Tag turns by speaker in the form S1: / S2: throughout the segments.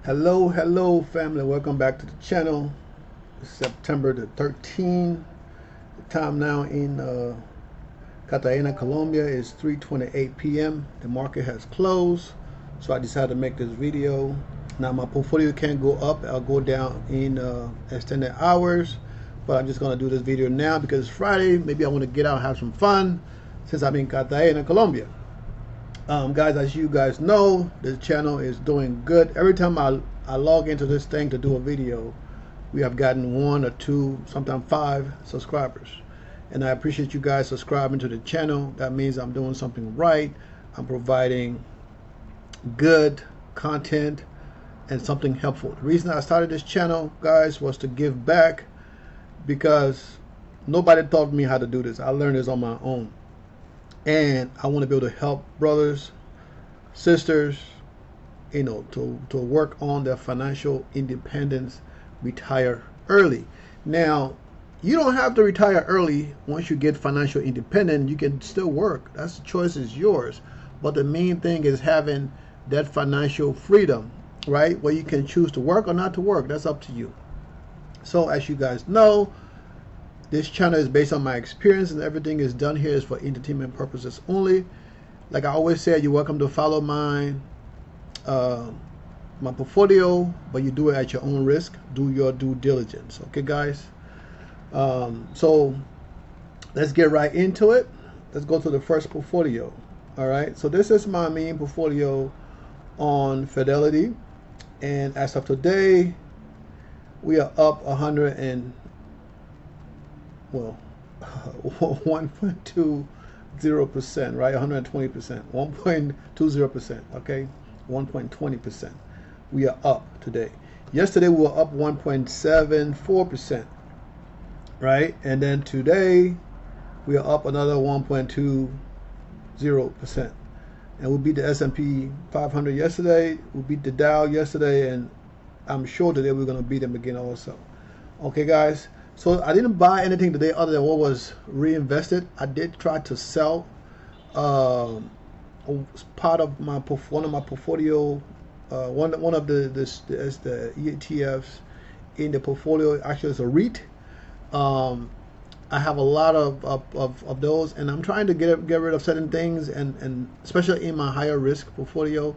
S1: Hello family, welcome back to the channel. It's September the 13th. The time now in Cartagena, Colombia is 3:28 p.m. The market has closed, so I decided to make this video. Now my portfolio can go up, I'll go down in extended hours, but I'm just gonna do this video now because it's Friday. Maybe I want to get out and have some fun since I'm in Cartagena, Colombia. Guys, as you guys know, this channel is doing good. Every time I log into this thing to do a video, we have gotten 1 or 2, sometimes 5 subscribers. And I appreciate you guys subscribing to the channel. That means I'm doing something right. I'm providing good content and something helpful. The reason I started this channel, guys, was to give back because nobody taught me how to do this. I learned this on my own. And I want to be able to help brothers, sisters, to work on their financial independence, retire early. Now, you don't have to retire early. Once you get financial independent, you can still work. That's the choice is yours. But the main thing is having that financial freedom, right? Where you can choose to work or not to work. That's up to you. So as you guys know, this channel is based on my experience, and everything is done here is for entertainment purposes only. Like I always say, you're welcome to follow my portfolio, but you do it at your own risk. Do your due diligence, okay, guys? So let's get right into it. Let's go to the first portfolio. All right. So this is my main portfolio on Fidelity, and as of today, we are up 120%, right? 120%, 1.20%, okay? 1.20%. We are up today. Yesterday we were up 1.74%, right? And then today we are up another 1.20%. And we beat the S&P 500 yesterday. We beat the Dow yesterday, and I'm sure today we're going to beat them again also. Okay, guys. So I didn't buy anything today other than what was reinvested. I did try to sell part of my portfolio. One of the ETFs in the portfolio actually is a REIT. I have a lot of those, and I'm trying to get rid of certain things, and especially in my higher risk portfolio,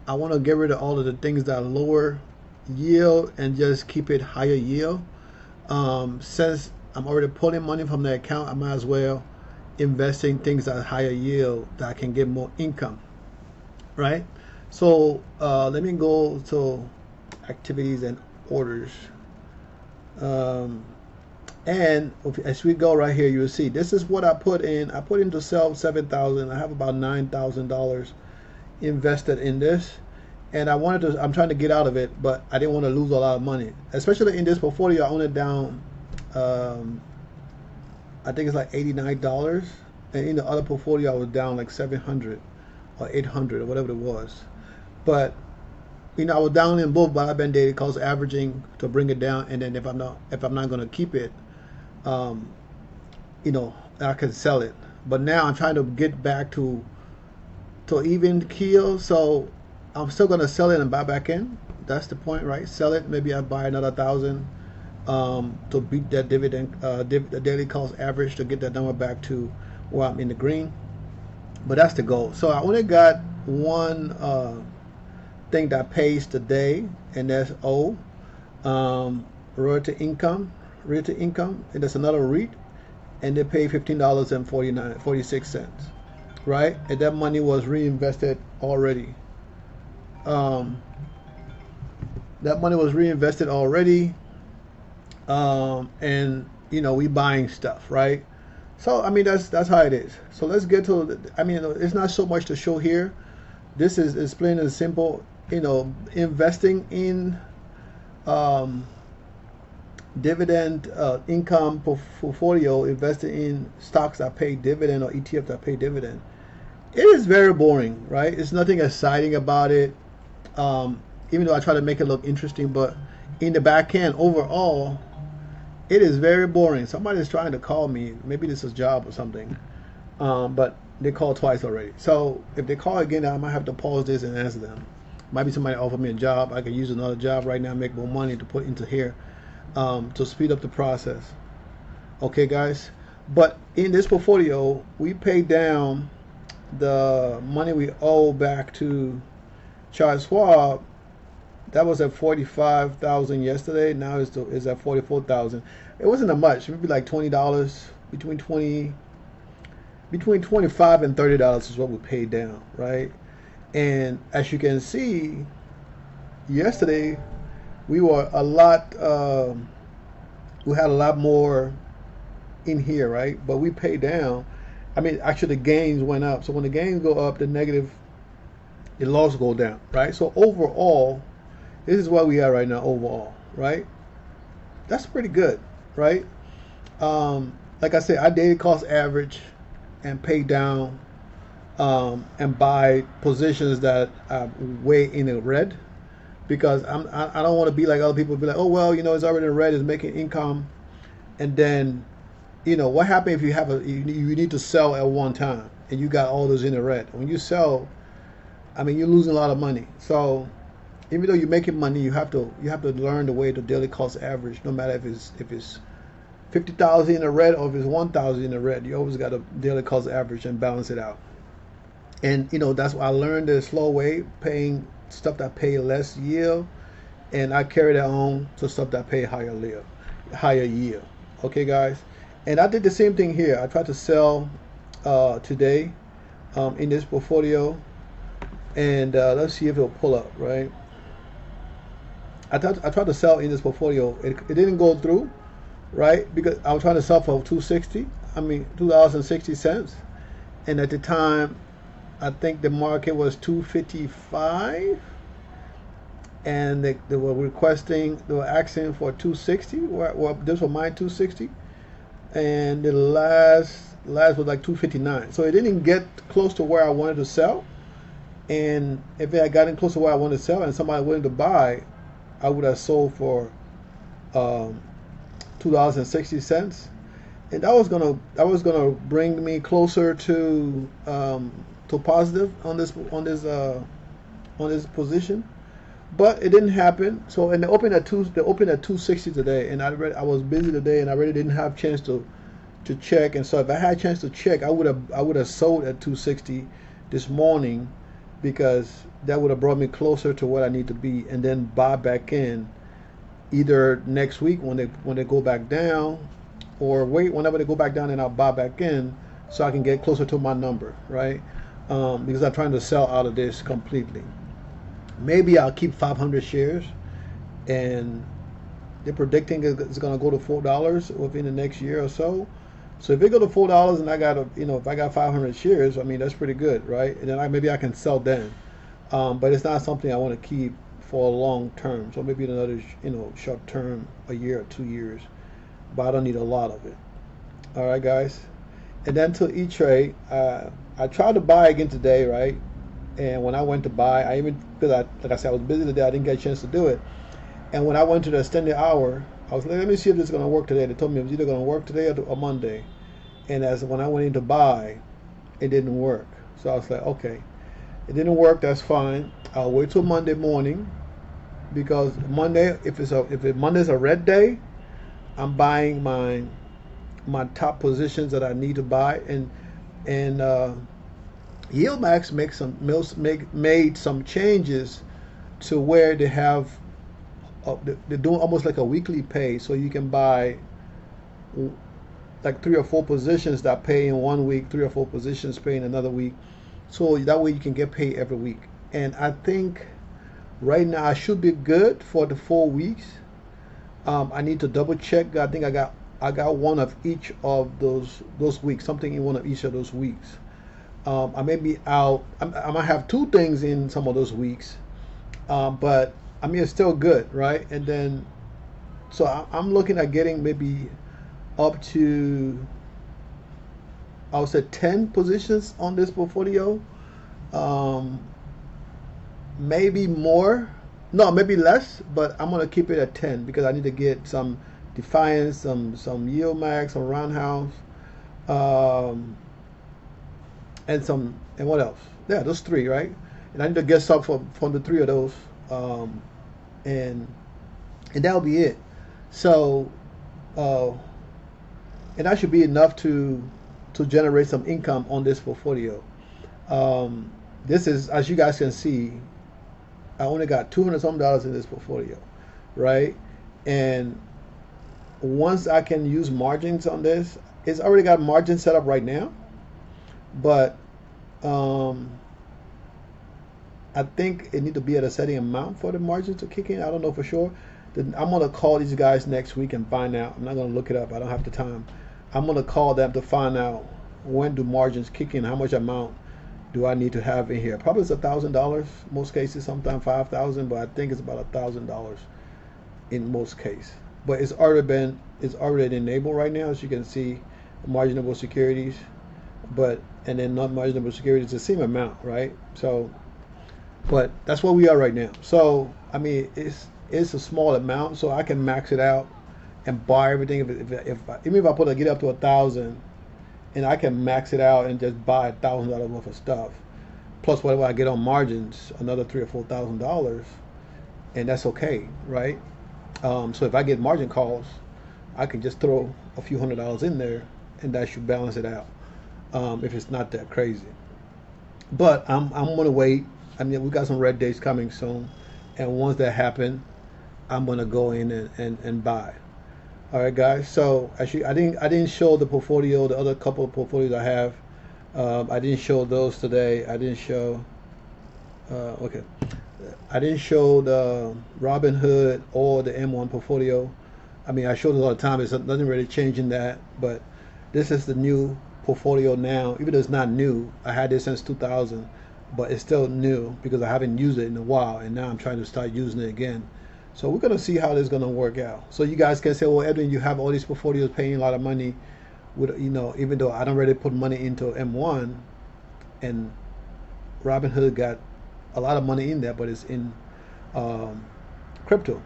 S1: I want to get rid of all of the things that are lower yield and just keep it higher yield. Since I'm already pulling money from the account, I might as well invest in things at higher yield that I can get more income, right? So let me go to activities and orders. And as we go right here, you'll see this is what I put in. I put in to sell 7,000. I have about $9,000 invested in this. And I'm trying to get out of it, but I didn't want to lose a lot of money. Especially in this portfolio, I own it down, I think it's like $89. And in the other portfolio, I was down like 700 or 800 or whatever it was. But, I was down in both, but I've been daily cost averaging to bring it down. And then if I'm not going to keep it, I can sell it. But now I'm trying to get back to even keel. So I'm still going to sell it and buy back in. That's the point, right? Sell it. Maybe I buy another 1,000 to beat that dividend, the daily cost average, to get that number back to where I'm in the green. But that's the goal. So I only got one thing that pays today, and that's royalty income, and that's another REIT, and they pay $15.46, right? And that money was reinvested already. That money was reinvested already, and we buying stuff, right? So I mean that's how it is. So let's get to it's not so much to show here. This is plain and simple. Investing in dividend income portfolio, investing in stocks that pay dividend or ETF that pay dividend. It is very boring, right? It's nothing exciting about it. Even though I try to make it look interesting, but in the back end, overall, it is very boring. Somebody's trying to call me. Maybe this is a job or something. But they called twice already. So if they call again, I might have to pause this and answer them. Might be somebody offer me a job. I could use another job right now, make more money to put into here, to speed up the process. Okay, guys. But in this portfolio, we paid down the money we owe back to Charles Schwab. That was at 45,000 yesterday. Now it's at 44,000. It wasn't that much. Maybe like $20, between 25 and $30 is what we paid down, right? And as you can see, yesterday we were a lot. We had a lot more in here, right? But we paid down. I mean, actually, the gains went up. So when the gains go up, the loss go down, right? So overall, this is where we are right now. Overall, right? That's pretty good, right? Like I said, I daily cost average and pay down, and buy positions that are way in the red, because I don't want to be like other people, be like, oh well, it's already in the red, it's making income, and then what happens if you need to sell at one time and you got all those in the red? When you sell, I mean, you're losing a lot of money. So even though you're making money, you have to learn the way to daily cost average, no matter if it's 50,000 in the red or if it's 1,000 in the red. You always got to daily cost average and balance it out. And that's why I learned the slow way, paying stuff that pay less yield, and I carry that on to stuff that pay higher yield. Okay, guys. And I did the same thing here. I tried to sell today in this portfolio, and let's see if it'll pull up, right? I tried to sell in this portfolio. It didn't go through, right? Because I was trying to sell for $2.60, and at the time, I think the market was 255, and they were asking for 260. Well, this was mine 260, and the last was like 259. So it didn't get close to where I wanted to sell. And if it had gotten close to where I wanted to sell and somebody willing to buy, I would have sold for $2.60, and that was gonna bring me closer to positive on this position, but it didn't happen. So, and they opened at 260 today, and I was busy today, and I really didn't have a chance to check. And so if I had a chance to check, I would have sold at 260 this morning, because that would have brought me closer to what I need to be, and then buy back in either next week when they go back down, or wait whenever they go back down, and I'll buy back in so I can get closer to my number, right? Because I'm trying to sell out of this completely. Maybe I'll keep 500 shares, and they're predicting it's going to go to $4 within the next year or so. So if it go to $4 and I got if I got 500 shares, I mean, that's pretty good, right? And then maybe I can sell then. But it's not something I want to keep for a long term. So maybe another short term, a year or 2 years. But I don't need a lot of it. All right, guys. And then to E-Trade, I tried to buy again today, right? And when I went to buy, like I said, I was busy today, I didn't get a chance to do it. And when I went to the extended hour, I was like, let me see if this is going to work today. They told me it was either going to work today or Monday. And when I went in to buy, it didn't work. So I was like, okay, it didn't work, that's fine. I'll wait till Monday morning, because Monday, if Monday's a red day, I'm buying my top positions that I need to buy. And YieldMax made some changes to where they have they're doing almost like a weekly pay, so you can buy like 3 or 4 positions that pay in 1 week, 3 or 4 positions pay in another week, so that way you can get paid every week. And I think right now I should be good for the 4 weeks. I need to double check. I think I got one of each of those weeks, something in one of each of those weeks. I may be out. I might have 2 things in some of those weeks, but I mean, it's still good, right? And then, so I'm looking at getting maybe up to, I would say 10 positions on this portfolio. Maybe more, no, maybe less, but I'm gonna keep it at 10 because I need to get some Defiance, some YieldMax, some Roundhouse, and what else? Yeah, those 3, right? and I need to get some from the three of those, and that'll be it. So, uh, and that should be enough to generate some income on this portfolio. This is, as you guys can see, I only got $200 some in this portfolio, right? And once I can use margins on this, it's already got margins set up right now, but I think it need to be at a setting amount for the margins to kick in. I don't know for sure. I'm gonna call these guys next week and find out. I'm not gonna look it up. I don't have the time. I'm gonna call them to find out when do margins kick in. How much amount do I need to have in here? Probably it's $1,000 most cases. Sometimes 5,000, but I think it's about $1,000 in most cases. But it's already enabled right now, as you can see, marginable securities, and then non marginable securities, the same amount, right? So, but that's where we are right now. So I mean, it's a small amount, so I can max it out and buy everything. Even if I get up to 1,000, and I can max it out and just buy $1,000 worth of stuff, plus whatever I get on margins, another $3,000 or $4,000, and that's okay, right? So if I get margin calls, I can just throw a few $100s in there, and that should balance it out. If it's not that crazy, but I'm gonna wait. I mean, we got some red days coming soon, and once that happen, I'm gonna go in and buy. All right, guys. So actually, I didn't show the portfolio, the other couple of portfolios I have. I didn't show those today. I didn't show. Okay, I didn't show the Robinhood or the M1 portfolio. I mean, I showed it all the time. It's nothing really changing that, but this is the new portfolio now. Even though it's not new, I had this since 2000, but it's still new because I haven't used it in a while, and now I'm trying to start using it again. So we're going to see how this is going to work out. So you guys can say, well, Edwin, you have all these portfolios paying a lot of money, with, even though I don't really put money into M1, and Robinhood got a lot of money in there, but it's in crypto.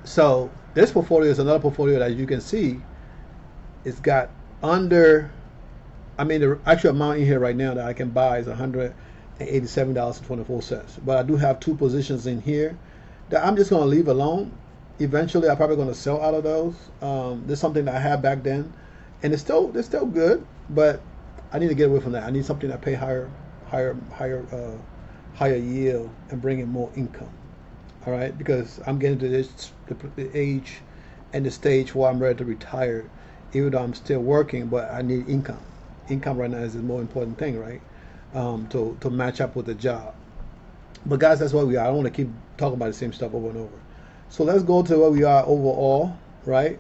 S1: So this portfolio is another portfolio that you can see it's got under, I mean, the actual amount in here right now that I can buy is $187.24. But I do have two positions in here that I'm just going to leave alone. Eventually, I'm probably going to sell out of those. There's something that I had back then, and it's still good, but I need to get away from that. I need something that pay higher yield and bring in more income. All right, because I'm getting to the age and the stage where I'm ready to retire, even though I'm still working, but I need income. Income right now is the more important thing, right? To match up with the job. But guys, that's where we are. I don't want to keep talking about the same stuff over and over. So let's go to where we are overall, right?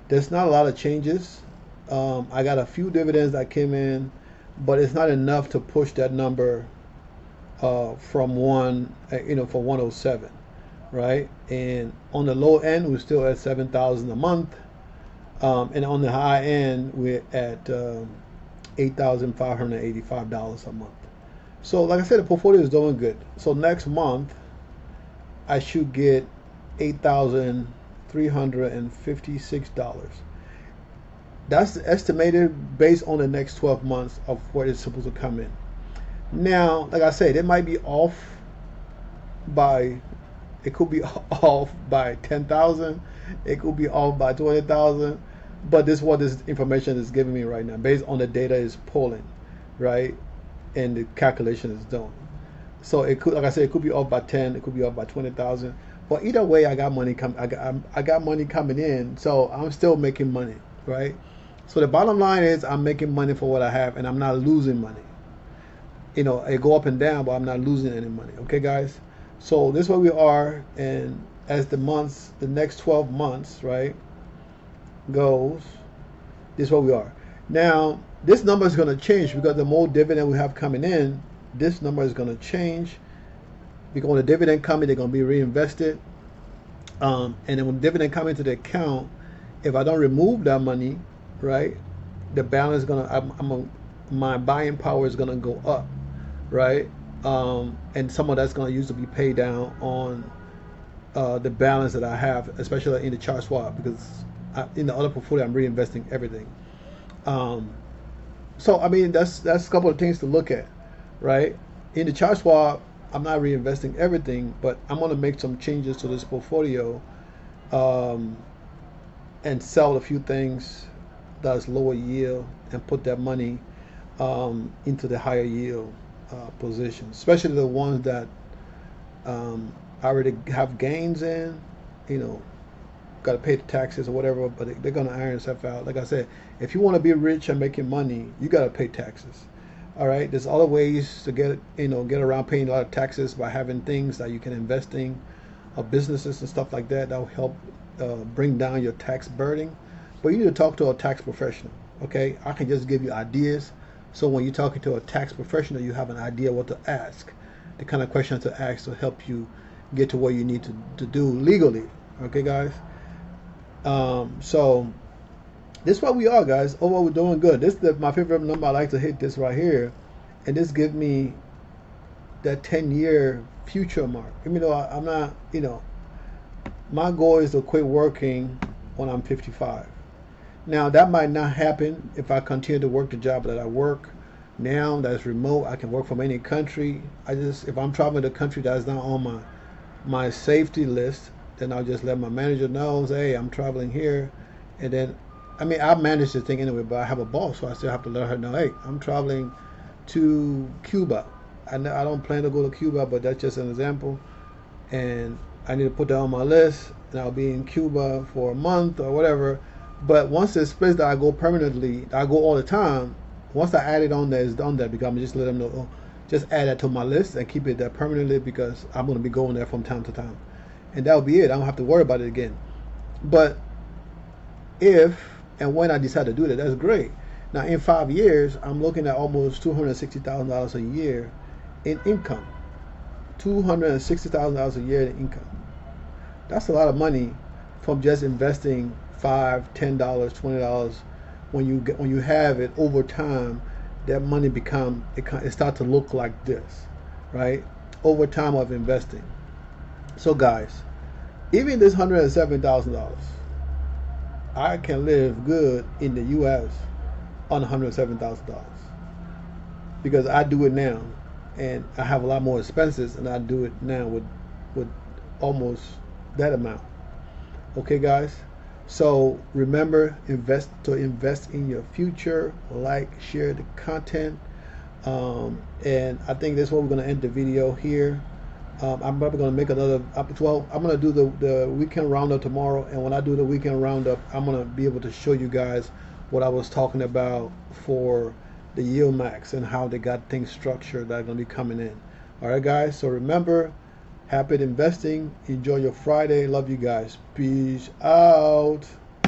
S1: There's not a lot of changes. I got a few dividends that came in, but it's not enough to push that number from for 107, right? And on the low end, we're still at 7,000 a month, and on the high end, we're at $8,585 a month. So like I said, the portfolio is doing good. So next month, I should get $8,356. That's estimated based on the next 12 months of what it's supposed to come in. Now, like I said, it might be off by, it could be off by 10,000. It could be off by 20,000. But this is what this information is giving me right now, based on the data is pulling, right? And the calculation is done. So it could, like I said, it could be off by 10, it could be off by 20,000. But either way, I got money I got money coming in, so I'm still making money, right? So the bottom line is I'm making money for what I have, and I'm not losing money. It go up and down, but I'm not losing any money. Okay, guys. So this is where we are, and as the next 12 months, right, goes, this is where we are. Now, this number is going to change because the more dividend we have coming in, this number is going to change. Because when the dividend coming, they're going to be reinvested. And then when the dividend come into the account, if I don't remove that money, right, the balance is going to, my buying power is going to go up, right? And some of that's going to use to be paid down on the balance that I have, especially in the chart swap, because in the other portfolio, I'm reinvesting everything. So I mean, that's a couple of things to look at, right? In the chart swap, I'm not reinvesting everything, but I'm going to make some changes to this portfolio, um, and sell a few things that's lower yield and put that money into the higher yield positions, especially the ones that I already have gains in. You know, got to pay the taxes or whatever, but they're going to iron stuff out. Like I said, if you want to be rich and making money, you got to pay taxes. All right, there's other ways to get around paying a lot of taxes by having things that you can invest in, businesses and stuff like that. That will help bring down your tax burden. But you need to talk to a tax professional. Okay, I can just give you ideas. So when you're talking to a tax professional, you have an idea what to ask, the kind of questions to ask to help you get to where you need to do legally. Okay, guys. So this is what we are, guys. We're doing good. This is my favorite number. I like to hit this right here, and this gives me that 10-year future mark. Even though I'm not, my goal is to quit working when I'm 55. Now that might not happen if I continue to work the job that I work now. That's remote. I can work from any country. If I'm traveling to a country that's not on my safety list, then I'll just let my manager know, say, hey, I'm traveling here, and then, I manage this thing anyway, but I have a boss, so I still have to let her know, hey, I'm traveling to Cuba. I don't plan to go to Cuba, but that's just an example, and I need to put that on my list, and I'll be in Cuba for a month or whatever. But once it's place that I go permanently, I go all the time. Once I add it on there, it's on there, because I'm just let them know, just add that to my list and keep it there permanently, because I'm going to be going there from time to time. And that'll be it. I don't have to worry about it again. But if and when I decide to do that, that's great. Now, in 5 years, I'm looking at almost $260,000 a year in income. $260,000 a year in income. That's a lot of money from just investing $5, $10, $20. When you have it over time, that money it starts to look like this, right? Over time of investing. So guys, even this $107,000, I can live good in the U.S. on $107,000 because I do it now, and I have a lot more expenses, and I do it now with almost that amount. Okay, guys. So remember, invest in your future. Like, share the content, and I think that's what we're going to end the video here. I'm probably going to make another. Well, I'm going to do the weekend roundup tomorrow, and when I do the weekend roundup, I'm going to be able to show you guys what I was talking about for the yield max and how they got things structured that are going to be coming in. All right, guys. So remember, happy investing. Enjoy your Friday. Love you guys. Peace out.